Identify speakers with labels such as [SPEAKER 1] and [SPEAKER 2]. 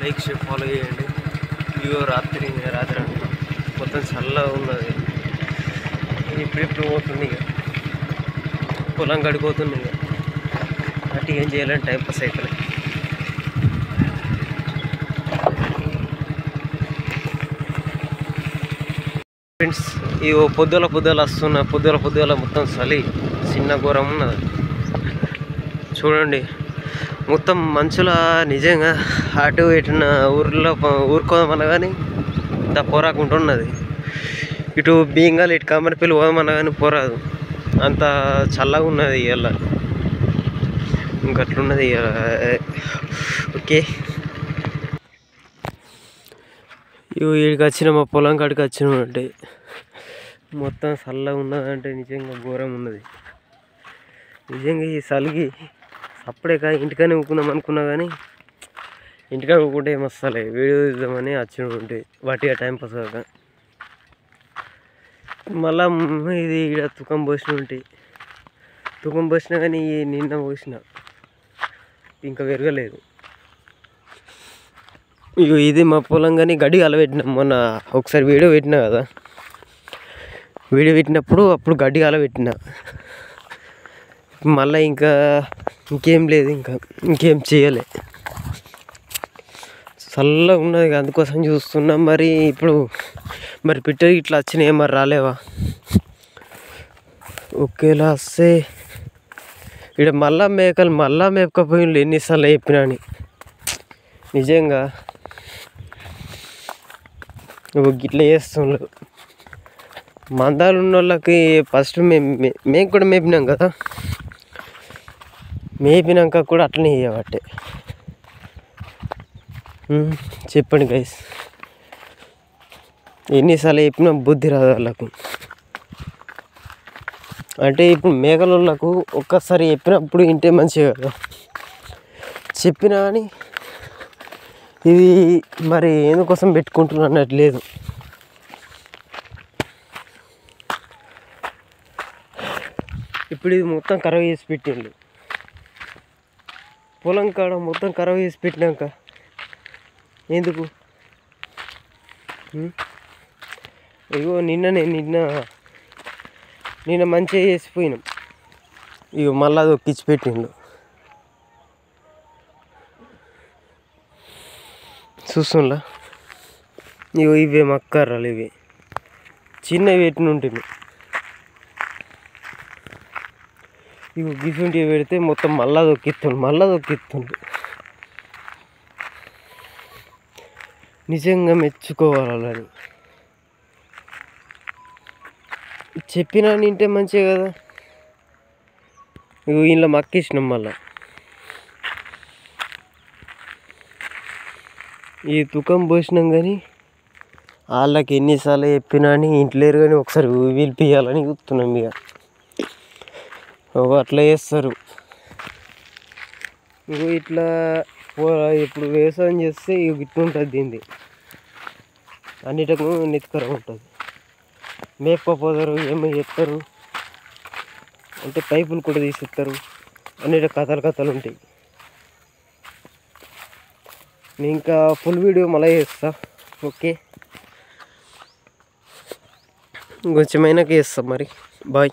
[SPEAKER 1] Like share follow చేయండి. ఇగో రాత్రి మొత్తం చల్లగా ఉన్నది. ఇప్పుడు పోతుంది, ఇక పొలం గడిపోతుంది. ఇక అటు ఏం చేయాలని టైం పాస్ అవుతుంది. ఫ్రెండ్స్, ఈ పొద్దుల వస్తున్న పొద్దుల మొత్తం చలి చిన్న ఘోరం ఉన్నది. చూడండి, మొత్తం మనుషుల నిజంగా అటు ఇటున్న ఊరుకోమన్నా కానీ ఇంత పోరాకుంటున్నది. ఇటు బీంగాలు ఇటు కమ్మరిపల్లి పోదామన్నా కానీ పోరాదు, అంత చల్లగా ఉన్నది ఇవాళ. ఇంకట్లున్నది ఇవాళ. ఓకే, ఇక్కడికి వచ్చిన మా పొలం కాడికి వచ్చినామంటే మొత్తం చల్లగా ఉన్నదంటే నిజంగా ఘోరం ఉన్నది. నిజంగా ఈ చలికి అప్పుడే ఇంటికానే ఊకుందాం అనుకున్నా కానీ ఇంటికాడ ఊకుంటే ఏమొస్తలే, వీడియో తీద్దామని వచ్చినట్టు వాటిగా టైం పాస్ కాక మళ్ళా ఇది ఇక్కడ తుకం పోసినా కానీ నిన్న పోసిన ఇంకా పెరగలేదు. ఇక ఇది మా పొలం కానీ గడ్డి అలబెట్టినాం. మొన్న ఒకసారి వీడియో పెట్టినా కదా, వీడియో పెట్టినప్పుడు అప్పుడు గడ్డి అలబెట్టిన. మళ్ళీ ఇంకేం లేదు, ఇంకేం చేయలే. చల్లగా ఉన్నది, అందుకోసం చూస్తున్నాం. మరి పిట్టలు ఇట్లా వచ్చినాయి, మరి రాలేవా? ఒకేలా వస్తే ఇక్కడ మేకలు మేపకపోయిండు. ఎన్నిసార్లు చెప్పినా అని నిజంగా ఇట్లా చేస్తుండ్రు. మందాలు ఉన్న వాళ్ళకి ఫస్ట్ మేము కూడా మేపినాం కదా, మేపినాక కూడా అట్లనే చేయబట్టే. చెప్పండి గైస్, ఎన్నిసార్లు చెప్పినా బుద్ధి రాదు వాళ్ళకు. అంటే ఇప్పుడు మేకల వాళ్ళకు ఒక్కసారి చెప్పినప్పుడు ఇంటే మంచిగా కదా, చెప్పినా కానీ ఇది మరి ఎందుకోసం పెట్టుకుంటున్నా అన్నట్టు లేదు. ఇప్పుడు ఇది మొత్తం ఖరాబ్ చేసి పెట్టిండు. పొలం కాడ మొత్తం ఖరాబ్ చేసి పెట్టినాక ఎందుకు? ఇగో నిన్న మంచిగా చేసిపోయినాం. ఇగో మళ్ళీ అది ఒక్కిచ్చి పెట్టిండు. చూస్తుండ్లా? ఇగో ఇవే మక్కర్రాలు, ఇవి చిన్నవి పెట్టిన ఉంటుంది. ఇవి గిఫ్ట్ పెడితే మొత్తం మళ్ళా దొక్కిస్తుండు. నిజంగా మెచ్చుకోవాలి. చెప్పినా నింటే మంచిగా కదా. ఇగో ఇంట్లో మక్కిచ్చినాం. మళ్ళా ఈ తుకం పోసినాం కానీ వాళ్ళకి ఎన్నిసార్లు చెప్పినా అని ఇంట్లేరు కానీ ఒకసారి పిలిపియాలని చూస్తున్నాం. ఇక అట్లా చేస్తారు. ఇంకో ఇట్లా ఇప్పుడు వ్యవసాయం చేస్తే ఇట్లా ఉంటుంది. దీన్ని అన్నిటికీ నెత్తుకరం ఉంటుంది. మేపకపోతారు, ఏమో చెప్తారు అంటే పైపులు కూడా తీసిస్తారు. అన్నిటి కథలు ఉంటాయి. నేను ఇంకా ఫుల్ వీడియో మళ్ళీ చేస్తా. ఓకే, కొంచెమైనాక చేస్తా. మరి బాయ్.